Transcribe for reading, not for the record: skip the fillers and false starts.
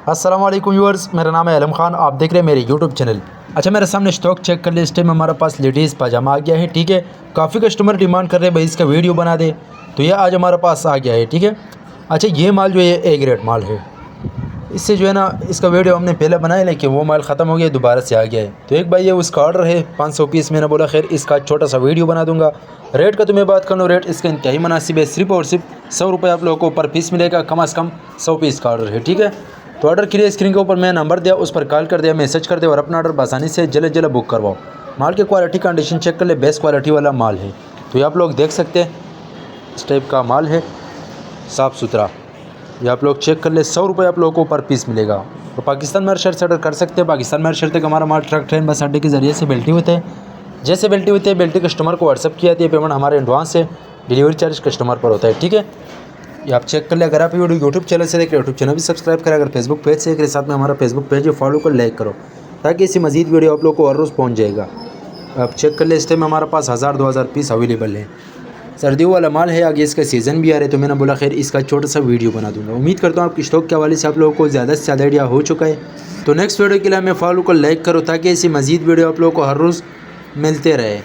अस्सलाम वालेकुम व्यूअर्स, मेरा नाम है आलम खान। आप देख रहे हैं मेरे यूट्यूब चैनल। अच्छा, मेरे सामने स्टॉक चेक कर ले। इस टाइम हमारे पास लेडीज़ पजामा आ गया है। ठीक है, काफ़ी कस्टमर डिमांड कर रहे हैं भाई इसका वीडियो बना दे, तो ये आज हमारे पास आ गया है। ठीक है, अच्छा ये माल जो है ए ग्रेड माल है। इससे जो है ना, इसका वीडियो हमने पहले बनाया लेकिन वो माल ख़त्म हो गया, दोबारा से आ गया है। तो एक भाई ये उसका ऑर्डर है 500 पीस। मैंने बोला खैर इसका छोटा सा वीडियो बना दूंगा। रेट का तो मैं बात कर लूँ, रेट इसका इंतहाई मुनासिब है। सिर्फ और सिर्फ 100 रुपये आप लोगों को पर पीस मिलेगा। कम अज़ कम 100 पीस का ऑर्डर है। ठीक है, तो ऑर्डर के लिए स्क्रीन के ऊपर मैं नंबर दिया, उस पर कॉल कर दिया, मैसेज कर दिया और अपना ऑर्डर आसानी से जल्द जल्द बुक करवाओ। माल की क्वालिटी कंडीशन चेक कर ले, बेस्ट क्वालिटी वाला माल है। तो ये आप लोग देख सकते हैं, इस टाइप का माल है, साफ़ सुथरा। ये आप लोग चेक कर ले। 100 रुपये आप लोगों को पर पीस मिलेगा। तो पाकिस्तान में हर शहर से ऑर्डर कर सकते हैं। पाकिस्तान में हर शहर तक हमारा माल ट्रक, ट्रेन, बस अड्डे के ज़रिए से बेल्टी होते हैं। जैसे बेल्टी होती है, बेल्टी कस्टमर को व्हाट्सअप किया जाती है। पेमेंट हमारे एडवांस है, डिलीवरी चार्ज कस्टमर पर होता है। ठीक है, ये आप चेक कर ले। अगर आप वीडियो यूट्यूब चैनल से देख रहे हो, यूट्यूब चैनल भी सब्सक्राइब करें। अगर फेसबुक पेज से देख रहे, साथ में हमारा फेसबुक पेज है फॉलो कर, लाइक करो, ताकि इसी मजीद वीडियो आप लोग को हर रोज़ पहुँच जाएगा। आप चेक कर ले। इस टाइम हमारे पास 1000-2000 पीस अवेलेबल है। सर्दियों वाला माल है, आगे इसका सीज़न भी आ रहा है, तो मैंने बोला खैर इसका छोटा सा वीडियो बना दूंगा। उम्मीद करता हूँ आपकी स्टॉक के हवाले से आप लोगों को ज़्यादा से ज़्यादा आइडिया हो चुका है। तो नेक्स्ट वीडियो के लिए हमें फॉलो को लाइक करो, ताकि ऐसी मजीद वीडियो आप लोगों को हर रोज़ मिलते रहे।